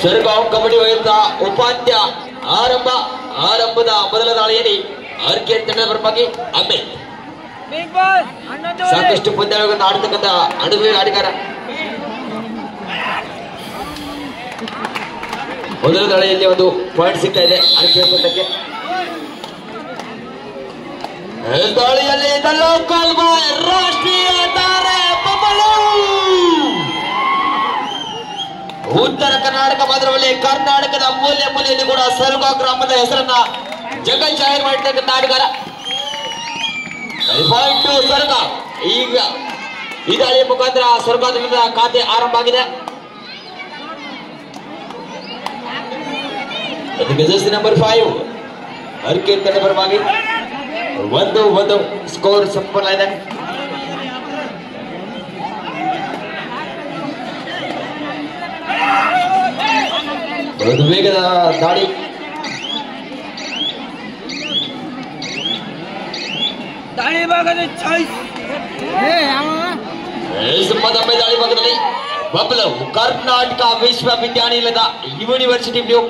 ಸರ್ಗಾಂವ್ ಕಬಡ್ಡಿ ವಯಸ್ಸ ಉಪಾಂತ್ಯ ಆರಂಭದ ಮೊದಲ ದಾಳಿಯಲ್ಲಿ ಆರ್ಕೆ ತಂಡದ ಪರವಾಗಿ ಅಮಿತ್ ಸಾಕಷ್ಟು ಪಂದ್ಯಗಳನ್ನು ಆಡತಕ್ಕಂಥ ಅನುಭವಿ ಆಟಗಾರ. ಮೊದಲ ದಾಳಿಯಲ್ಲಿ ಒಂದು ಪಾಯಿಂಟ್ ಸಿಗ್ತಾ ಇದೆ ಆರ್ಕೆ ತಂಡಕ್ಕೆ. ದಾಳಿಯಲ್ಲಿ ರಾಷ್ಟ್ರೀಯ ತಾರೆ ಉತ್ತರ ಕರ್ನಾಟಕ ಮಾತ್ರವಲ್ಲೇ ಕರ್ನಾಟಕದ ಮೂಲೆಯಲ್ಲಿ ಕೂಡ ಸರ್ಗಾಂವ್ ಗ್ರಾಮದ ಹೆಸರನ್ನ ಜಗತ್ ಜಾಹೀರ್ ಮಾಡಿರ್ತಕ್ಕಂಥ ಆಟಗಾರ. ಸರ್ಗಾಂವ್ ಈಗ ಈ ದಾಳಿಯ ಮುಖಾಂತರ ಸರ್ಗಾಂವ್ ಖಾತೆ ಆರಂಭ ಆಗಿದೆ. ನಂಬರ್ 5 ಆರ್ಕೆ ತಂಡ ಪರವಾಗಿ 1-1 ಸ್ಕೋರ್ ಸಂಪೂರ್ಣ ಇದೆ. ಒಂದು ವೇಗದ ದಾಳಿ. ಮತ್ತೊಮ್ಮೆ ದಾಳಿ ಭಾಗದಲ್ಲಿ ಬಬ್ಲು ಕರ್ನಾಟಕ ವಿಶ್ವವಿದ್ಯಾನಿಲಯದ ಯೂನಿವರ್ಸಿಟಿ ಬ್ಲೂ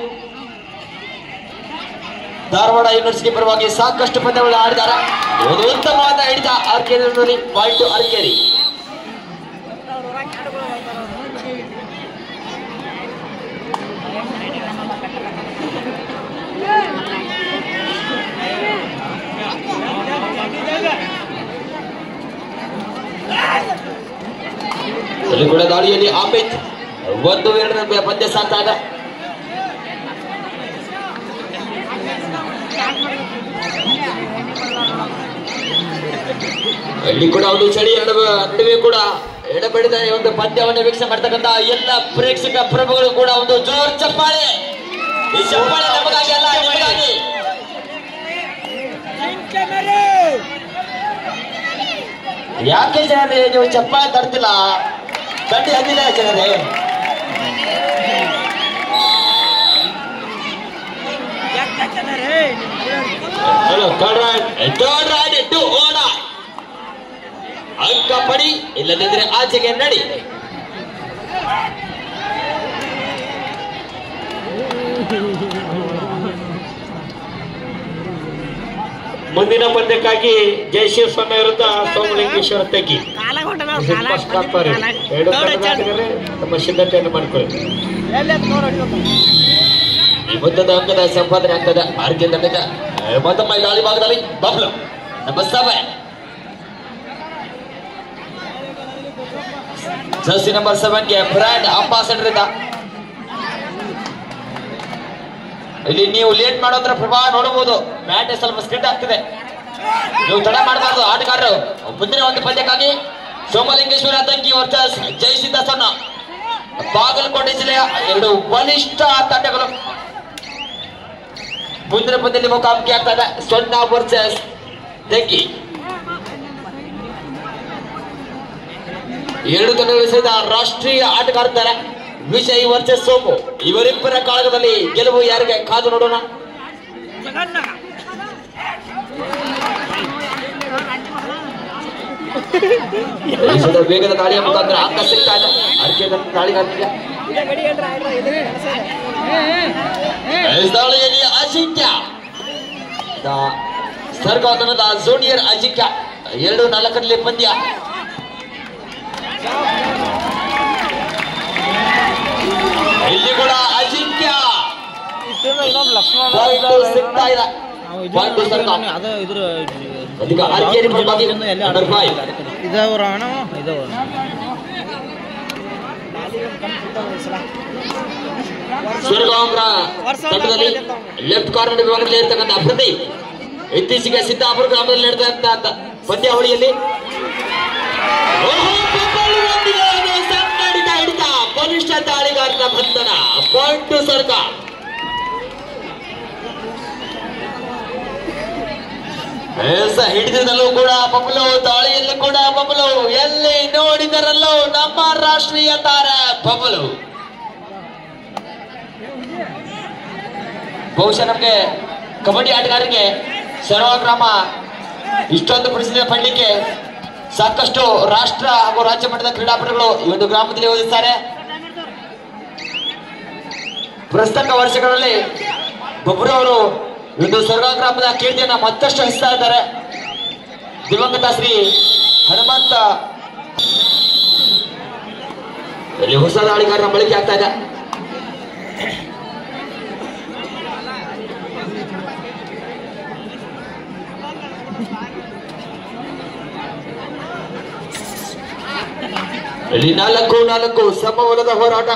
ಧಾರವಾಡ ಯೂನಿವರ್ಸಿಟಿ ಪರವಾಗಿ ಸಾಕಷ್ಟು ಪಂದ್ಯಗಳು ಆಡಿದ್ದಾರೆ. ಒಂದು ಉತ್ತಮವಾದ ಹಿಡಿತ ಆರ್ಕೇರಿ ಪಾಯಿಂಟ್ ಆರ್ಕೇರಿ. ಇಲ್ಲಿ ಕೂಡ ದಾಳಿಯಲ್ಲಿ ಅಮಿತ್ 1-2 ಪಂದ್ಯ ಸಾಕ್ತಾ ಇದೆ. ಇಲ್ಲಿ ಕೂಡ ಒಂದು ಚಳಿ ನಡುವೆ ಕೂಡ ಎಡಬಡಿದ ಒಂದು ಪಂದ್ಯವನ್ನು ವೀಕ್ಷಣೆ ಮಾಡ್ತಕ್ಕಂಥ ಎಲ್ಲ ಪ್ರೇಕ್ಷಕ ಪ್ರಭುಗಳು ಕೂಡ ಒಂದು ಜೋರ್ ಚಪ್ಪಾಳೆ. ಈ ಚಪ್ಪಾಳೆ ನಮಗಾಗಿ ಅಲ್ಲ, ನಿಮಗಾಗಿ. ಯಾಕೆ ಜನರೇ ನೀವು ಚಪ್ಪಾಳೆ ತರ್ತಿಲ್ಲ? ಗಂಟೆ ಹಂದಿಲ್ಲ ಜನರೇ. ಅಂಕ ಪಡಿ, ಇಲ್ಲದಿದ್ರೆ ಆಚೆಗೆ ನಡಿ. ಮುಂದಿನ ಪಂದ್ಯಕ್ಕಾಗಿ ಜಯಶಿವಸ್ವಾಮಿ ವಿರುದ್ಧ ಸೋಮಲಿಂಗೇಶ್ವರ ತೆಗಿ ತಮ್ಮ ಸಿದ್ಧತೆಯನ್ನು ಮಾಡಿಕೊಳ್ಳಿ. ಮೊತ್ತದ ಅಂಕದ ಸಂಪಾದನೆ ಆಗ್ತದೆ ಆರ್ಕೆ ತಂಡದ. ಮತ್ತೊಮ್ಮೆ ದಾಳಿ ಭಾಗದಲ್ಲಿ ಬಬ್ಲು ನಂಬರ್ 7 ಜರ್ಸಿ ನಂಬರ್ 7ಗೆ ಬ್ರ್ಯಾಂಡ್ ಅಂಬಾಸಡರ್ ಇಂದ. ಇಲ್ಲಿ ನೀವು ಲೇಟ್ ಮಾಡೋದ್ರ ಪ್ರಭಾವ ನೋಡಬಹುದು. ಮ್ಯಾಟ್ ಸ್ವಲ್ಪ ಸ್ಕಿಡ್ ಆಗ್ತದೆ, ನೀವು ತಡ ಮಾಡಬಾರ್ದು ಆಟಗಾರರು. ಮುಂದಿನ ಒಂದು ಪಂದ್ಯಕ್ಕಾಗಿ ಸೋಮಲಿಂಗೇಶ್ವರ ತಂಗಿ ವರ್ಸಸ್ ಜಯಸಿದ್ಧ ಸೊನ್ನ. ಬಾಗಲಕೋಟೆ ಜಿಲ್ಲೆಯ 2 ಬಲಿಷ್ಠ ತಂಡಗಳು ಮುಂದಿನ ಪಂದ್ಯದಲ್ಲಿ ಮುಖಾಮುಖಿ ಆಗ್ತದೆ. ಸೊನ್ನ ವರ್ಸಸ್ ತಂಗಿ. 2 ತಂಡಗಳು ಸೇರಿದ ರಾಷ್ಟ್ರೀಯ ಆಟಗಾರರಿದ್ದಾರೆ. ವಿಜಯ್ ವರ್ಸಸ್ ಸೋಮು. ಇವರಿಬ್ಬರ ಕಾಳಗದಲ್ಲಿ ಗೆಲುವು ಯಾರಿಗೆ ಕಾದು ನೋಡೋಣ. ವೇಗದ ದಾಳಿಯ ಮುಖಾಂತರ ಅಂಕ ಸಿಗ್ತಾ ಇದೆ ಆರ್ಕೆ ದಾಳಿಗಾರನಿಗೆ. ದಾಳಿಯಲ್ಲಿ ಅಜಿಂಕ್ಯ ಸರ್ಗಾಂವ್ದ ಜೂನಿಯರ್ ಅಜಿಂಕ್ಯ 2-4 ಪಂದ್ಯ. ಇಲ್ಲಿ ಕೂಡ ಅಜಿಂಕ್ಯ ಸಿಗ್ತಾ ಇದೆ. ತಂಡದಲ್ಲಿ ಲೆಫ್ಟ್ ಕಾರ್ನರ್ ವಿಭಾಗದಲ್ಲಿ ಇರ್ತಕ್ಕಂಥ ಪ್ರದೀಪ್ ಇತ್ತೀಚೆಗೆ ಸಿದ್ದಾಪುರ ಗ್ರಾಮದಲ್ಲಿ ನಡೆದಂತ ಪಂದ್ಯಾವಳಿಯಲ್ಲಿ ಹಿಡಿತ ಬಲಿಷ್ಠ ದಾಳಿಗಾರನ ಬಂಧನ. ಪಾಯಿಂಟ್ ಸರ್ಕಾರ. ಹಿಡಿತದಲ್ಲೂ ಕೂಡ ಬಬ್ಲು, ದಾಳಿಯಲ್ಲೂ ಕೂಡ ಬಬ್ಲು, ಎಲ್ಲಿ ನೋಡಿದರಲ್ಲೂ ನಮ್ಮ ರಾಷ್ಟ್ರೀಯ ತಾರೆ ಬಬ್ಲು. ಬಹುಶಃ ನಮ್ಗೆ ಕಬಡ್ಡಿ ಆಟಗಾರರಿಗೆ ಸರ್ವಗ್ರಾಮ ಇಷ್ಟೊಂದು ಪ್ರಸಿದ್ಧಿ ಪಡಲಿಕ್ಕೆ ಸಾಕಷ್ಟು ರಾಷ್ಟ್ರ ಹಾಗೂ ರಾಜ್ಯ ಮಟ್ಟದ ಕ್ರೀಡಾಪಟುಗಳು ಈ ಒಂದು ಗ್ರಾಮದಲ್ಲಿ ಓದಿಸ್ತಾರೆ. ಪ್ರಸಕ್ತ ವರ್ಷಗಳಲ್ಲಿ ಬಬ್ರವರು ಒಂದು ಸ್ವರ್ಗ ಗ್ರಾಮದ ಕೀರ್ತಿಯನ್ನ ಮತ್ತಷ್ಟು ಹೆಚ್ಚಿಸ್ತಾ ಇದ್ದಾರೆ. ದಿವಂಗತ ಶ್ರೀ ಹನುಮಂತ ಇಲ್ಲಿ ಹೊಸ ದಾಳಿಗಾರನ ಬಳಕೆ ಆಗ್ತಾ ಇದೆ. ಇಲ್ಲಿ 4-4 ಸಮಬಲದ ಹೋರಾಟ.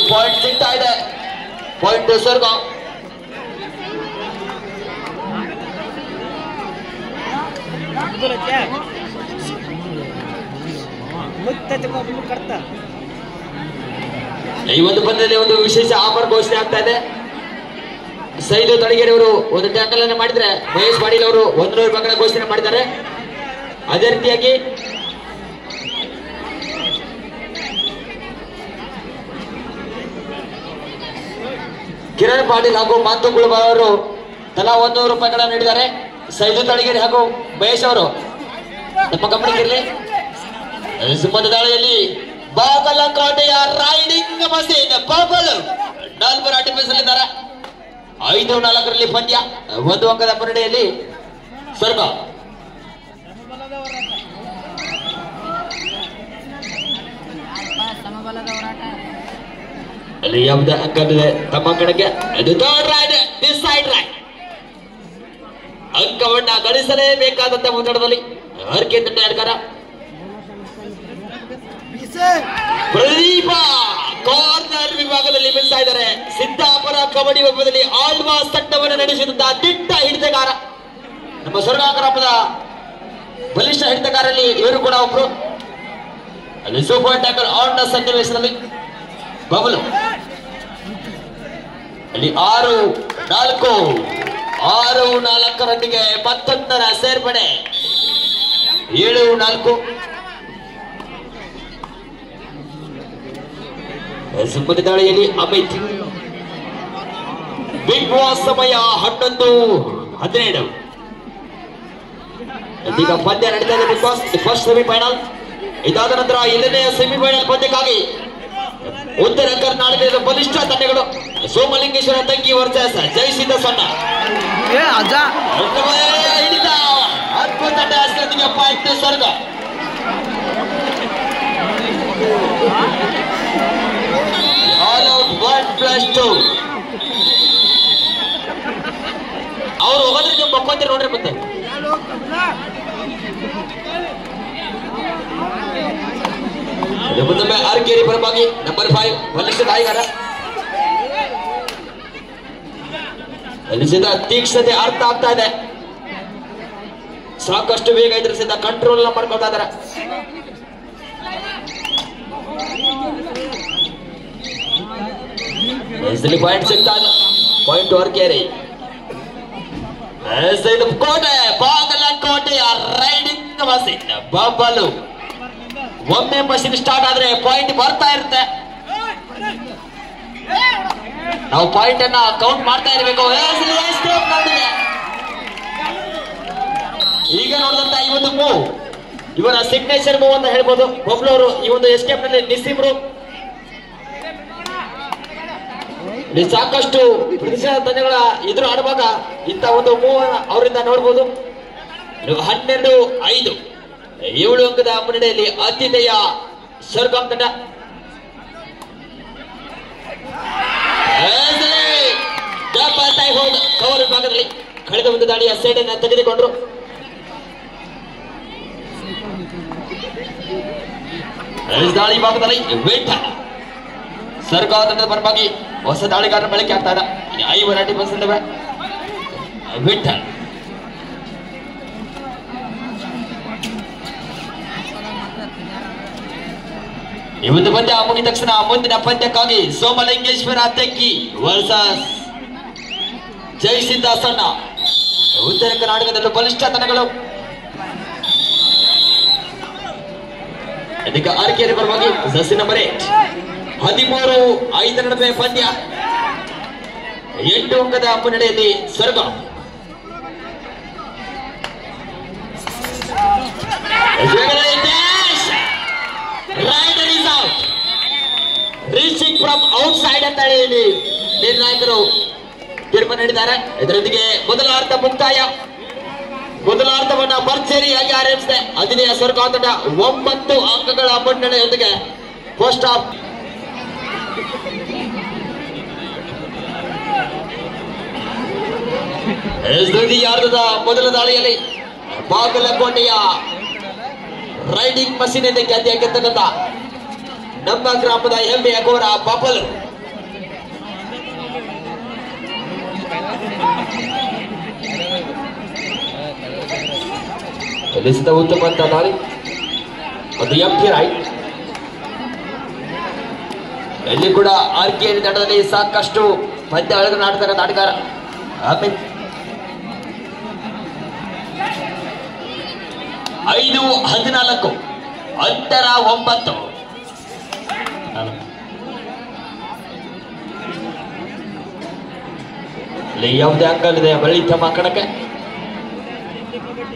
ಪಾಯಿಂಟ್ ಸಿಗ್ತಾ ಇದೆ. ಪಾಯಿಂಟ್ ಸ್ವರ್ಗ. ಈ ಒಂದು ಪಂದ್ಯದಲ್ಲಿ ಒಂದು ವಿಶೇಷ ಆಫರ್ ಘೋಷಣೆ ಆಗ್ತಾ ಇದೆ. ಸೈದು ತಡಗೇರಿ ಅವರು ಒಂದು ಟ್ಯಾಕಲ್ ಅನ್ನು ಮಾಡಿದ್ರೆ ಮಹೇಶ್ ಪಾಟೀಲ್ ಅವರು 100 ರೂಪಾಯಿಗಳ ಘೋಷಣೆ ಮಾಡಿದ್ದಾರೆ. ಅದೇ ರೀತಿಯಾಗಿ ಕಿರಣ್ ಪಾಟೀಲ್ ಹಾಗೂ ಮಾತು ಗುಳಬಾರ್ ಅವರು ತಲಾ 100 ರೂಪಾಯಿಗಳನ್ನು ನೀಡಿದ್ದಾರೆ. ಸೈದು ತಡಗೇರಿ ಹಾಗೂ ಮಹೇಶ್ ಅವರು ನಮ್ಮ ಗಮನಕ್ಕಿರಲಿ. ಸಿಂಹದ ದಾಳಿಯಲ್ಲಿ ಬಾಗಲಕೋಟೆಯ ರೈಡಿಂಗ್ ಮಷೀನ್ ಬಾಬಲು 4 ಅಡ್ಡಿಪಡಿಸಲಿದ್ದಾರೆ. 5-4 ಪಂದ್ಯ, 1 ಅಂಕದ ಮುನ್ನಡೆಯಲ್ಲಿ ಸ್ವರ್ಗ. ಅಲ್ಲಿ ಯಾವುದೇ ಅಂಕವಿದೆ ತಮ್ಮ ಕಡೆಗೆ. ಅದು ಥರ್ಡ್ ರೈಡ್, ಡಿಸೈಡ್ ರೈಡ್. ಅಂಕವನ್ನ ಗಳಿಸಲೇಬೇಕಾದಂತ ಮುನ್ನಡೆದಲ್ಲಿ ಹರ್ಕೆ ತಂಡಗಾರ ಪ್ರದೀಪ ಕಾರ್ನರ್ ವಿಭಾಗದಲ್ಲಿ ಮಿಲ್ತಾ ಇದ್ದಾರೆ. ಸಿದ್ದಾಪುರ ಕಬಡ್ಡಿ ವಿಭಾಗದಲ್ಲಿ ಆಳ್ವಾಸ್ ತಂಡವನ್ನು ನಡೆಸಿದಂತಹ ದಿಟ್ಟ ಹಿಡಿತಗಾರ ನಮ್ಮ ಸ್ವರ್ಗ ಗ್ರಾಮದ ಬಲಿಷ್ಠ ಹಿಡಿತಗಾರಲ್ಲಿ ಇವರು ಕೂಡ ಒಬ್ರು. ಅಲ್ಲಿ ಸೂಪರ್ ಟ್ಯಾಕಲ್ ಆನ್ ಸನ್ನಿವೇಶದಲ್ಲಿ ಬಬಲು. ಅಲ್ಲಿ 6-4 ರನ್ನಿಗೆ ಮತ್ತೊಂದರ ಸೇರ್ಪಡೆ. 7-4. ಸಿಂಹದ ದಾಳಿಯಲ್ಲಿ ಅಮಿತ್. ಬಿಗ್ ಬಾಸ್ ಸಮಯ 11-17. ಇದೀಗ ಪಂದ್ಯ ನಡೀತಾ ಇದೆ. Bigg Boss first semifinal. ಇದಾದ ನಂತರ 7ನೇ ಸೆಮಿಫೈನಲ್ ಪಂದ್ಯಕ್ಕಾಗಿ ಉತ್ತರ ಕರ್ನಾಟಕದ ಬಲಿಷ್ಠ ತಂಡಗಳು ಸೋಮಲಿಂಗೇಶ್ವರ ತಂಗಿ ವರ್ಸಸ್ ಜಯಸಿದ್ಧ ಸಣ್ಣ ಹಿಡಿದ ಅದ್ಭುತ ತಂಡ. ಪಾಯಿಂಟ್ ಸ್ವರ್ಗ. All out 1+2. ಅವ್ರು ಹೋಗೋದ್ರೆ ನೀವು ಮಕ್ಕೊಂತೀರಿ ನೋಡ್ರಿ. ಮತ್ತೆ ಮತ್ತೊಮ್ಮೆ ಆರ್ಕೇರಿ ಪರವಾಗಿ ನಂಬರ್ 5 ಬಲಿಷ್ಠ ದಾಯಿಗಾರ. ಅಲ್ಲಿಸಿದ ತೀಕ್ಷ್ಣತೆ ಅರ್ಥ ಆಗ್ತಾ ಇದೆ. ಸಾಕಷ್ಟು ವೇಗ ಎದುರಿಸಿದ ಕಂಟ್ರೋಲ್ ಮಾಡ್ಕೊಳ್ತಾ ಇದ್ದಾರೆ. ಪಾಯಿಂಟ್ ಸಿಗ್ತಾ ಇದೆ. ಪಾಯಿಂಟ್ ಆರ್ಕೇರಿ. ಕೋಟೆ ಬಾಗಲಕೋಟೆಯ ರೈಡಿಂಗ್ ಮಷೀನ್ ಬಬಲು. ಒಮ್ಮೆ ಮಷೀನ್ ಸ್ಟಾರ್ಟ್ ಆದ್ರೆ ಪಾಯಿಂಟ್ ಬರ್ತಾ ಇರುತ್ತೆ. ನಾವು ಪಾಯಿಂಟ್ ಅನ್ನ ಕೌಂಟ್ ಮಾಡ್ತಾ ಇರಬೇಕು. ಈಗ ನೋಡಿದಂತ ಈ ಒಂದು ಮೂವ್ ಇವರ ಸಿಗ್ನೇಚರ್ ಮೂವ್ ಅಂತ ಹೇಳ್ಬೋದು. ಬಬ್ಲೂರು ಈ ಒಂದು ಎಸ್ಕೇಪ್ ನಲ್ಲಿ ನಿಸ್ಸಿಮ್ರು ಸಾಕಷ್ಟು ಪ್ರತಿಷ್ಠಿತ ತಂಡಗಳ ಎದುರು ಆಡುವಾಗ ಇಂಥ ಒಂದು ಮೂವ್ ಅವರಿಂದ ನೋಡ್ಬೋದು. 12-5 7 ಅಂಕದ ಮುನ್ನಡೆಯಲ್ಲಿ ಆತಿಥೇಯ ಸ್ವರ್ಗಾಂ ತಂಡ. ಕವರ್ ವಿಭಾಗದಲ್ಲಿ ಕಳೆದ ಒಂದು ದಾಳಿಯ ಸೈಡ್ ಅನ್ನು ತೆಗೆದುಕೊಂಡ್ರು. ದಾಳಿ ಭಾಗದಲ್ಲಿ ವೇಟ ಸರ್ಕಾರ ತಂಡದ ಪರವಾಗಿ ಹೊಸ ದಾಳಿಗಾರರ ಬಳಕೆ ಆಗ್ತಾ ಇದೆ. 5 ಅಡ್ಡಿಪಡಿಸಿದ ವೇಟ. ಈ ಒಂದು ಪಂದ್ಯ ಮುಗಿದ ತಕ್ಷಣ ಮುಂದಿನ ಪಂದ್ಯಕ್ಕಾಗಿ ಸೋಮಲಿಂಗೇಶ್ವರ ತೆಕ್ಕಿ ವರ್ಸಸ್ ಜಯಸಿದ್ಧ ಸಣ್ಣ. ಉತ್ತರ ಕರ್ನಾಟಕದಲ್ಲೂ ಬಲಿಷ್ಠ ತಂಡಗಳು ಅದಕ್ಕೆ ಅರಕೆರೆ ಪರವಾಗಿ ಜರ್ಸಿ ನಂಬರ್ 8 13-5 ನಡುವೆ ಪಂದ್ಯ 8 ಅಂಕದ ಮುನ್ನಡೆಯಲ್ಲಿ ಸ್ವರ್ಗ. Raider is out, reaching from outside ಅಂತ ಹೇಳಿ ನಿರ್ಣಾಯಕರು ತೀರ್ಪು ನೀಡಿದ್ದಾರೆ. ಇದರೊಂದಿಗೆ ಮೊದಲ ಅರ್ಧ ಮುಕ್ತಾಯ. ಮೊದಲ ಅರ್ಧವನ್ನ ಭರ್ಜರಿಯಾಗಿ ಆರಂಭಿಸಿದೆ ಹದಿನೆಯ ಸ್ವರ್ಗ ತಂಡ 9 ಅಂಕಗಳ ಮುನ್ನಡೆಯೊಂದಿಗೆ ಫಸ್ಟ್ ಹಾಫ್. ಅರ್ಧದ ಮೊದಲ ದಾಳಿಯಲ್ಲಿ ಬಾಗಲಕೋಟೆಯ ರೈಡಿಂಗ್ ಮಷೀನ್ ಎಂದು ಖ್ಯಾತಿಯಾಗಿರ್ತಕ್ಕಂಥ ನಮ್ಮ ಗ್ರಾಮದ ಹೆಮ್ಮೆಯ ಗೋರ ಬಬಲ್ ಎಲ್ಲಿಸಿದ ಉತ್ತಮ ಅಂತ ದಾಳಿ. ಒಂದು ಎಂಪಿ ರೈಟ್. ಎಲ್ಲಿ ಕೂಡ ಆರ್ಕೆರೆ ತಂಡದಲ್ಲಿ ಸಾಕಷ್ಟು ಪಂದ್ಯಗಳನ್ನು ಆಡ್ತಕ್ಕಂಥ ಆಟಗಾರ ಅಮಿತ್. 5-14 ಅಂತರ 9. ಯಾವುದೇ ಅಂಕಲ್ ಇದೆ ಬಳಿ ತಮ್ಮ ಕಣಕ್ಕೆ.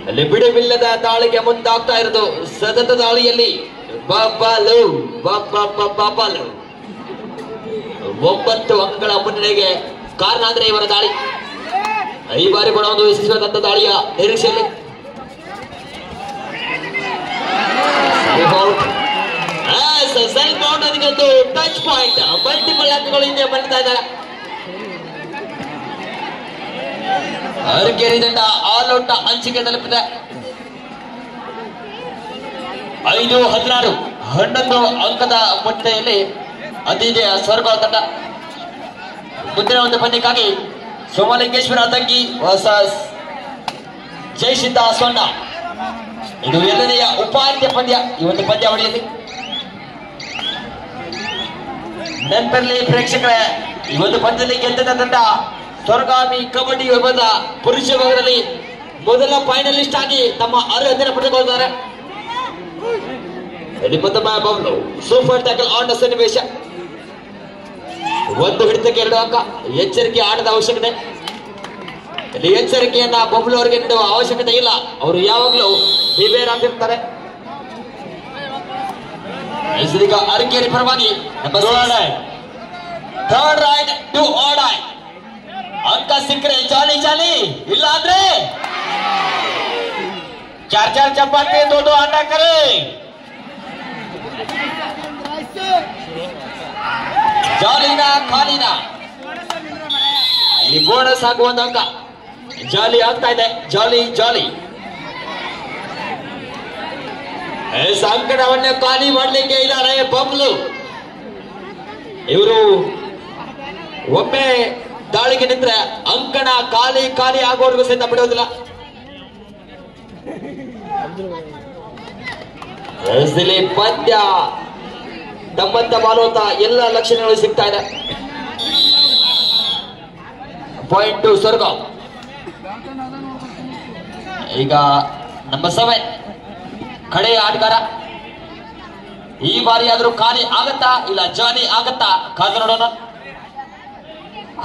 ಅಲ್ಲಿ ಬಿಡುವಿಲ್ಲದ ದಾಳಿಗೆ ಮುಂದಾಗ್ತಾ ಇರೋದು ಸತತ ದಾಳಿಯಲ್ಲಿ ಬಾಬಾಲು 9 ಅಂಕಗಳ ಮುನ್ನಡೆಗೆ ಕಾರಣ ಅಂದ್ರೆ ಇವರ ದಾಳಿ. ಈ ಬಾರಿ ಕೂಡ ಒಂದು ಯಶಸ್ವಿಯಾದಂತ ದಾಳಿಯ ನಿರೀಕ್ಷೆಯಲ್ಲಿ ಟಚ್ ಪಾಯಿಂಟ್ ಮಲ್ಟಿಪಲ್ ಅಂಕಗಳು ಹಿಂದೆ ಬರ್ತಾ ಇದ್ದಾರೆ. ಅರಕೆರೆ ತಂಡ ಆಲ್ ಔಟ್ ಅಂಚಿಕೆ ತಲುಪಿದೆ. 5-16 11 ಅಂಕದ ಮುನ್ನಡೆಯಲ್ಲಿ ಅತಿದೆಯ ಸ್ವರ್ಗ ತಂಡ. ಮುಂದಿನ ಒಂದು ಪಂದ್ಯಕ್ಕಾಗಿ ಸೋಮಲಿಂಗೇಶ್ವರ ತಂಗಿ ವರ್ಸಸ್ ಜಯಸಿದ್ಧ ಸೊನ್ನ. ಇದು 2ನೆಯ ಉಪಾಂತ್ಯ ಪಂದ್ಯ ಈ ಒಂದು ಪಂದ್ಯಾವಳಿಯಲ್ಲಿ. ನೆನಪಿರಲಿ ಪ್ರೇಕ್ಷಕರೇ, ಈ ಒಂದು ಪಂದ್ಯದಲ್ಲಿ ಗೆದ್ದ ತಂಡ ಸ್ವರ್ಗಾಮಿ ಕಬಡ್ಡಿ ವಿಭಾಗದ ಪುರುಷ ವಿಭಾಗದಲ್ಲಿ ಮೊದಲ ಫೈನಲಿಸ್ಟ್ ಆಗಿ ತಮ್ಮ ಅರ್ಹತೆಯನ್ನು ಪಡೆದುಕೊಳ್ಳುತ್ತಾರೆ. ಸೂಪರ್ ಟ್ಯಾಕಲ್ ಆಟ ಸನ್ನಿವೇಶ. 1 ಹಿಡಿತಕ್ಕೆ 2 ಅಂಕ. ಎಚ್ಚರಿಕೆ ಆಟದ ಅವಶ್ಯಕತೆ. ಇಲ್ಲಿ ಎಚ್ಚರಿಕೆಯನ್ನ ಬಬ್ಲು ಅವರಿಗೆ ನೀಡುವ ಅವಶ್ಯಕತೆ ಇಲ್ಲ. ಅವರು ಯಾವಾಗಲೂ ಪ್ರಿಪೇರ್ ಆಗಿರ್ತಾರೆ. ಈಗ ಅರಕೆರೆ ಪರವಾಗಿ ಥರ್ಡ್ ರೈಡ್ ಟು ಆರ್ಡರ್. ಅಂಕ ಸಿಕ್ಕರೆ ಜಾಲಿ ಜಾಲಿ, ಇಲ್ಲ ಅಂದ್ರೆ 4 ಚಪಾತಿ 2 ಅಂಡ ಕರೆ. ಜಾಲಿನ ಖಾಲಿನ ಇಲ್ಲಿ ಬೋನಸ್ ಆಗುವ ಒಂದು ಅಂಕ. ಜಾಲಿ ಆಗ್ತಾ ಇದೆ. ಜಾಲಿ ಜಾಲಿ ಸಂಕಟವನ್ನ ಖಾಲಿ ಮಾಡಲಿಕ್ಕೆ ಇದ್ದಾರೆ ಬಬ್ಲು. ಇವರು ಒಮ್ಮೆ ದಾಳಿಗೆ ನಿಂತ್ರೆ ಅಂಕಣ ಖಾಲಿ ಖಾಲಿ ಆಗೋವರೆಗೂ ಸಹಿತ ಬಿಡೋದಿಲ್ಲ. ಪಂದ್ಯ ತಮ್ಮಂತ ಮಾಡುವಂತ ಎಲ್ಲ ಲಕ್ಷಣಗಳು ಸಿಗ್ತಾ ಇದೆ. ಪಾಯಿಂಟ್ ಟು ಸ್ವರ್ಗ. ಈಗ ನಂಬರ್ 7 ಕಡೆಯ ಆಟಗಾರ. ಈ ಬಾರಿ ಆದ್ರೂ ಖಾಲಿ ಆಗತ್ತಾ ಇಲ್ಲ ಜಾಲಿ ಆಗತ್ತಾ ಕಾದು ನೋಡೋಣ.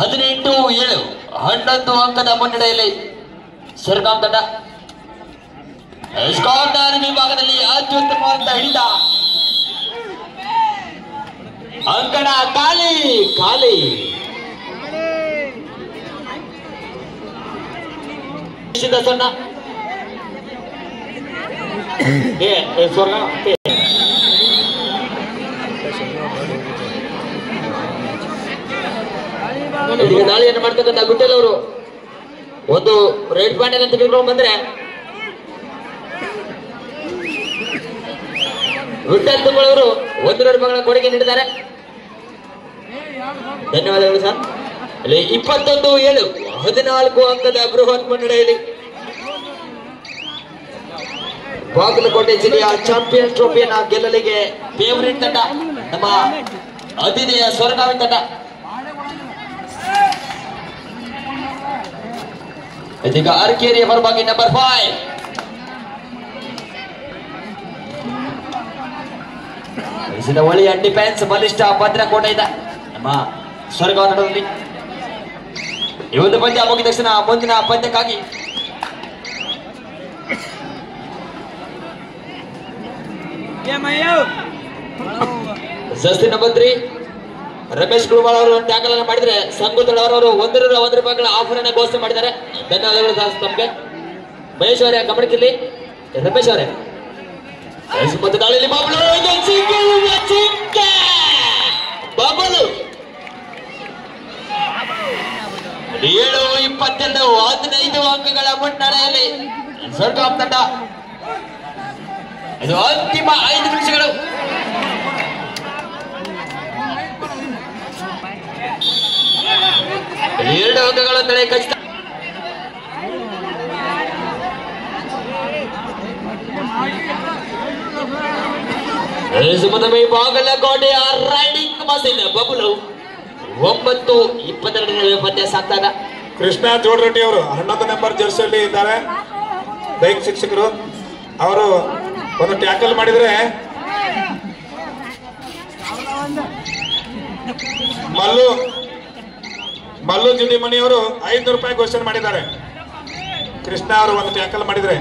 18-7 11 ಅಂಕದ ಮುನ್ನಡೆಯಲ್ಲಿ ಸ್ವರ್ಗಾಂ ತಂಡ. ಕಾರ್ನರ್ ವಿಭಾಗದಲ್ಲಿ ಅತ್ಯುತ್ತಮವಾದ ಹಿಡಿದ ಅಂಕಣ ಖಾಲಿ ಖಾಲಿ. ಸಣ್ಣ ದಾಳಿಯನ್ನು ಮಾಡ್ತಕ್ಕಂಥ ಗುಟ್ಟೆಲ್ ಅವರು ಒಂದು ರೆಡ್ ಪಾಯಿಂಟ್ ಅಂತ ತೆಗೆದುಕೊಂಡು ಬಂದ್ರೆ ಗುಟ್ಟೆಲ್ ತುಂಬಳವರು 1 ರನ್ ಕೊಡುಗೆ ನೀಡಿದ್ದಾರೆ. ಧನ್ಯವಾದಗಳು ಸರ್. ಅಲ್ಲಿ 21-7 14 ಅಂಕದ ಬೃಹತ್ ಮುನ್ನಡೆಯಲ್ಲಿ ಬಾಗಲಕೋಟೆ ಜಿಲ್ಲೆಯ ಚಾಂಪಿಯನ್ ಟ್ರೋಫಿಯನ್ನ ಗೆಲ್ಲಲಿಗೆ ಫೇವರಿಟ್ ತಂಡ ನಮ್ಮ ಅತಿಥಿಯ ಸ್ವರ್ಗಾಮಿ ತಂಡ. ಇದೀಗ ಅರಕೆರೆಯ ಪರವಾಗಿ ನಂಬರ್ 5 ಒಳ್ಳೆಯ ಡಿಫೆನ್ಸ್ ಬಲಿಷ್ಠ ಭದ್ರಕೋಟೆ ಇದೆ ನಮ್ಮ ಸ್ವರ್ಗದಲ್ಲಿ. ಈ ಒಂದು ಪಂದ್ಯ ಮುಗಿದ ತಕ್ಷಣ ಮುಂದಿನ ಪಂದ್ಯಕ್ಕಾಗಿ ಜಸ್ತಿ ನಂಬರ್ 3 ರಮೇಶ್ ಕುರುಬಾಳ್ ಅವರು ಟ್ಯಾಕಲ್ ಅನ್ನು ಮಾಡಿದ್ರೆ ಸಂಗುತಳವರು ₹100 ಆಫರ್ ಅನ್ನು ಘೋಷಣೆ ಮಾಡಿದ್ದಾರೆ. ಧನ್ಯವಾದಗಳು ತಮಗೆ. ಮಹೇಶ್ ಅವರೇ ಗಮನಕ್ಕಿಲ್ಲಿ. ರಮೇಶ್ ಅವರೇ ಮತ್ತು ದಾಳಿಯಲ್ಲಿ ಬಬಲು 7-22 15 ಅಂಕಗಳ ಮುನ್ನಡೆಯಲ್ಲಿ ಸ್ವರ್ಗ ತಂಡ. ಇದು ಅಂತಿಮ 5 ನಿಮಿಷಗಳು. ಎರಡು ಅಂಕಗಳ ತಡೆ ಖಚಿತ. ಬಾಗಲಕೋಟೆಯ ರೈಡಿಂಗ್ ಮಸಿನ್ ಬಬಲು 9-22 ಪಂದ್ಯ ಸಾಕ್ತಾಗ. ಕೃಷ್ಣ ಜೋಡ್ರೆಡ್ಡಿ ಅವರು 11 ನಂಬರ್ ಜರ್ಸಿಯಲ್ಲಿ ಇದ್ದಾರೆ. ದೈಹಿಕ ಶಿಕ್ಷಕರು ಅವರು ಒಂದು ಟ್ಯಾಕಲ್ ಮಾಡಿದ್ರೆ ಮಲ್ಲು ಜಿಂಡಿಮಣಿ ಅವರು ₹500 ಘೋಷಣೆ ಮಾಡಿದ್ದಾರೆ. ಕೃಷ್ಣ ಅವರು ಒಂದು ಟ್ಯಾಕಲ್ ಮಾಡಿದ್ರೆ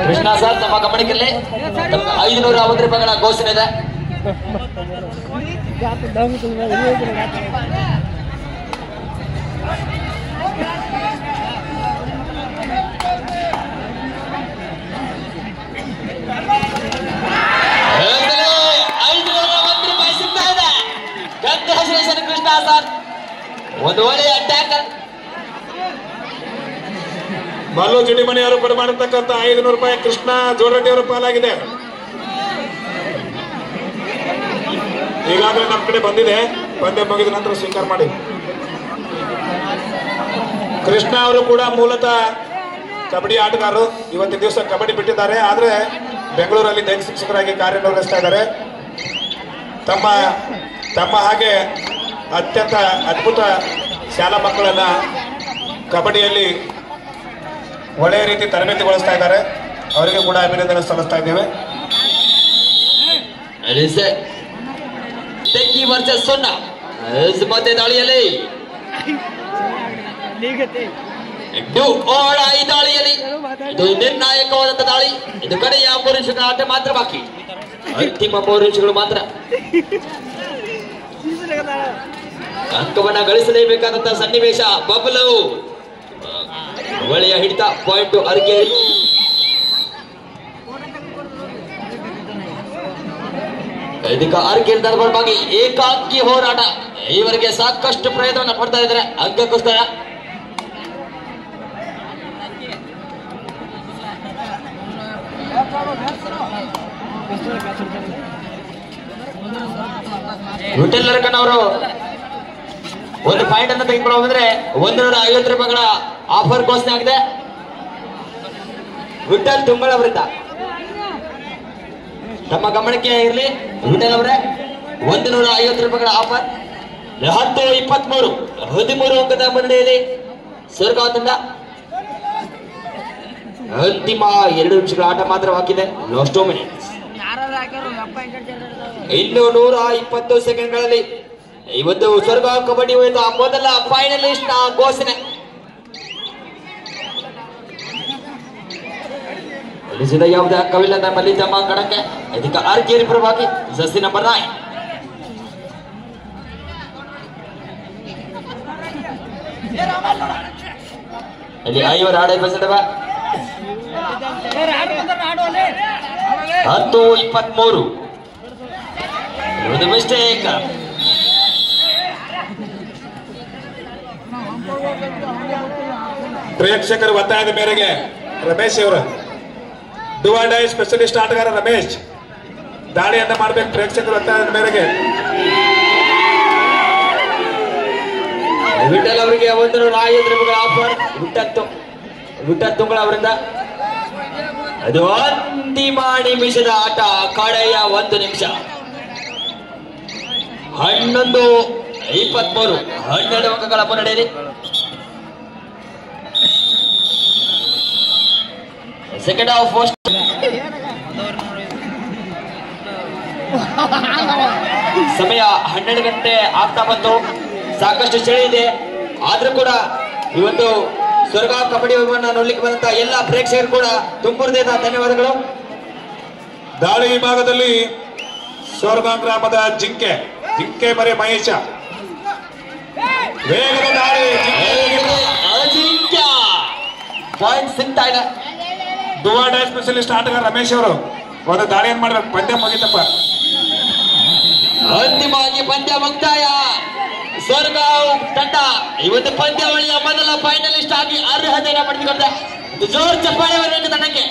ಕೃಷ್ಣ ಸರ್ ತಮ್ಮ ಗಮನಕ್ಕೆ ₹550 ಘೋಷಣೆ ಇದೆ. ₹501 ಸಿಗ್ತಾ ಇದೆ. ಕಂಗ್ರಾಚುಲೇಷನ್ ಕೃಷ್ಣ ಸರ್, ಒಂದು ಒಳ್ಳೆಯ ಟ್ಯಾಕಲ್. ಮಲ್ಲು ಜಿಂಡಿಮಣಿ ಅವರು ಕೊಡು ಮಾಡಿರ್ತಕ್ಕಂಥ ₹500 ಕೃಷ್ಣ ಜೋಡ್ರೆಡ್ಡಿ ಅವರ ಪಾಲಾಗಿದೆ. ಈಗಾಗಲೇ ನಮ್ಮ ಕಡೆ ಬಂದಿದೆ. ಪಂದ್ಯ ಮುಗಿದ ನಂತರ ಸ್ವೀಕಾರ ಮಾಡಿ. ಕೃಷ್ಣ ಅವರು ಕೂಡ ಮೂಲತಃ ಕಬಡ್ಡಿ ಆಟಗಾರರು. ಇವತ್ತಿನ ದಿವಸ ಕಬಡ್ಡಿ ಬಿಟ್ಟಿದ್ದಾರೆ, ಆದರೆ ಬೆಂಗಳೂರಲ್ಲಿ ದೈಹಿಕ ಶಿಕ್ಷಕರಾಗಿ ಕಾರ್ಯನಿರ್ವಹಿಸ್ತಾ ಇದ್ದಾರೆ. ತಮ್ಮ ಹಾಗೆ ಅತ್ಯಂತ ಅದ್ಭುತ ಶಾಲಾ ಮಕ್ಕಳನ್ನ ಕಬಡ್ಡಿಯಲ್ಲಿ ಒಳ್ಳೆಯ ರೀತಿ ತರಬೇತಿಗೊಳಿಸ್ತಾ ಇದ್ದಾರೆ. ಅವರಿಗೆ ಕೂಡ ಅಭಿನಂದನೆ ಸಲ್ಲಿಸ್ತಾ ಇದ್ದೇವೆ. ತೆಕ್ಕಿ ವರ್ಸಸ್ ಸೊನ್ನ ಮತ್ತೆ ದಾಳಿಯಲ್ಲಿ ಈ ದಾಳಿಯಲ್ಲಿ ಇದು ನಿರ್ಣಾಯಕವಾದಂತ ದಾಳಿ. ಇದು ಕಡೆಯ 3 ನಿಮಿಷಗಳ ಆಟ ಮಾತ್ರ ಬಾಕಿ. ಅಂತಿಮ 3 ನಿಮಿಷಗಳು ಮಾತ್ರ ಅಂಕವನ್ನ ಗಳಿಸಲೇಬೇಕಾದಂತಹ ಸನ್ನಿವೇಶ. ಬಬಲು ಒಳ್ಳೆಯ ಹಿಡಿತ, ಪಾಯಿಂಟ್ ಅರ್ಗೇರಿ. ಇದಕ್ಕೆ ಅರ್ಗೇರಿ ದರ್ಬಾರ್ಗಾಗಿ ಏಕಾಂಗಿ ಹೋರಾಟ. ಇವರಿಗೆ ಸಾಕಷ್ಟು ಪ್ರಯತ್ನವನ್ನು ಪಡ್ತಾ ಇದ್ದಾರೆ ಅಂಕಕ್ಕೋಸ್ಕರ. ವಿಠಲ್ ಅವರು ಒಂದು ಪಾಯಿಂಟ್ ಅನ್ನು ತೆಗೆದುಕೊಂಡು ಬಂದ್ರೆ ₹150 ಆಫರ್ ಘೋಷಣೆ ಆಗಿದೆ. ವಿಠಲ್ ತುಂಗಳ ಅವರಿಂದ ತಮ್ಮ ಗಮನಕ್ಕೆ ಇರಲಿ. ವಿಠಲ್ ಅವರೇ ₹150 ಆಫರ್. 10-23 13 ಅಂಕದ ಮುನ್ನಡೆಯಲ್ಲಿ ಸ್ವರ್ಗ ತಂಡ. ಅಂತಿಮ 2 ನಿಮಿಷಗಳ ಆಟ ಮಾತ್ರ ಬಾಕಿದೆ. Last 2 minutes. ಇನ್ನು 120 ಸೆಕೆಂಡ್ಗಳಲ್ಲಿ ಇವತ್ತು ಸ್ವರ್ಗ ಕಬಡ್ಡಿ ಹೋಯ್ತು ಮೊದಲ ಫೈನಲಿಸ್ಟ್ ನ ಘೋಷಣೆ. ಉಳಿಸಿದ ಯಾವುದೇ ಅಂಕವಿಲ್ಲ ನಮ್ಮಲ್ಲಿ ತಮ್ಮ ಅಂಕಣಕ್ಕೆ. ಇದಕ್ಕೆ ಅರ್ಗೇರಿ ಪರವಾಗಿ ಜಸ್ತಿ ನಂಬರ್ 9. ಇಲ್ಲಿ 5 ಆಡ ಬಸಡವ 10-23 ಒಂದು ಮಿಸ್ಟೇಕ್. ಪ್ರೇಕ್ಷಕರ ಒತ್ತಾಯದ ಮೇರೆಗೆ ರಮೇಶ್ ಅವರು ಡು ಆರ್ ಡೈ ಸ್ಪೆಷಲಿಸ್ಟ್ ಆಟಗಾರ ರಮೇಶ್ ದಾಳಿಯನ್ನ ಮಾಡಬೇಕು. ಪ್ರೇಕ್ಷಕರ ಒತ್ತಾಯದ ಮೇರೆಗೆ ವಿಠಲ್ ಅವರಿಗೆ ₹150 ಆಫರ್. ವಿಠಲ್ ತುಂಗಳ ಅವರಿಂದ. ಅದು ಅಂತಿಮ ನಿಮಿಷದ ಆಟ. ಕಡೆಯ 1 ನಿಮಿಷ. 11-23 12 ಅಂಕಗಳ ಮುನ್ನಡೆಯಲ್ಲಿ ಸೆಕೆಂಡ್ ಹಾಫ್ ಫಸ್ಟ್ ಸಮಯ 12 ಗಂಟೆ ಆಗ್ತಾ ಬಂತು. ಸಾಕಷ್ಟು ಚಳಿ ಇದೆ. ಆದ್ರೂ ಕೂಡ ಈ ಒಂದು ಸ್ವರ್ಗ ಕಬಡ್ಡಿ ನೋಡ್ಲಿಕ್ಕೆ ಬಂದಂತ ಎಲ್ಲ ಪ್ರೇಕ್ಷಕರು ಕೂಡ ತುಂಬುವುದೇದ ಧನ್ಯವಾದಗಳು. ದಾಳಿ ವಿಭಾಗದಲ್ಲಿ ಸ್ವರ್ಗ ಗ್ರಾಮದ ಜಿಂಕೆ ಮರೆ ಮಹೇಶ ವೇಗದ ದಾಳಿ ಅಜಿಂಕ್ಯ ಪಾಯಿಂಟ್ ಸಿಗ್ತಾ ಇದೆ. ಡುವಾ ಡೈ ಸ್ಪೆಷಲಿಸ್ಟ್ ಆಟಗಾರ ರಮೇಶ್ ಅವರು ಒಂದು ದಾಳಿಯನ್ನು ಮಾಡ್ಬೇಕು. ಪಂದ್ಯ ಮುಗಿತಪ್ಪ. ಅಂತಿಮವಾಗಿ ಪಂದ್ಯ ಮುಕ್ತಾಯ. ಸ್ವರ್ಗ ತಂಡ ಇವತ್ತು ಪಂದ್ಯಾವಳಿಯ ಮೊದಲ ಫೈನಲಿಸ್ಟ್ ಆಗಿ ಅರ್ಹತೆಯನ್ನು ಪಡೆದುಕೊಂಡ ಜೋರ್ ಚಪ್ಪಾಳೆ ತಂಡಕ್ಕೆ.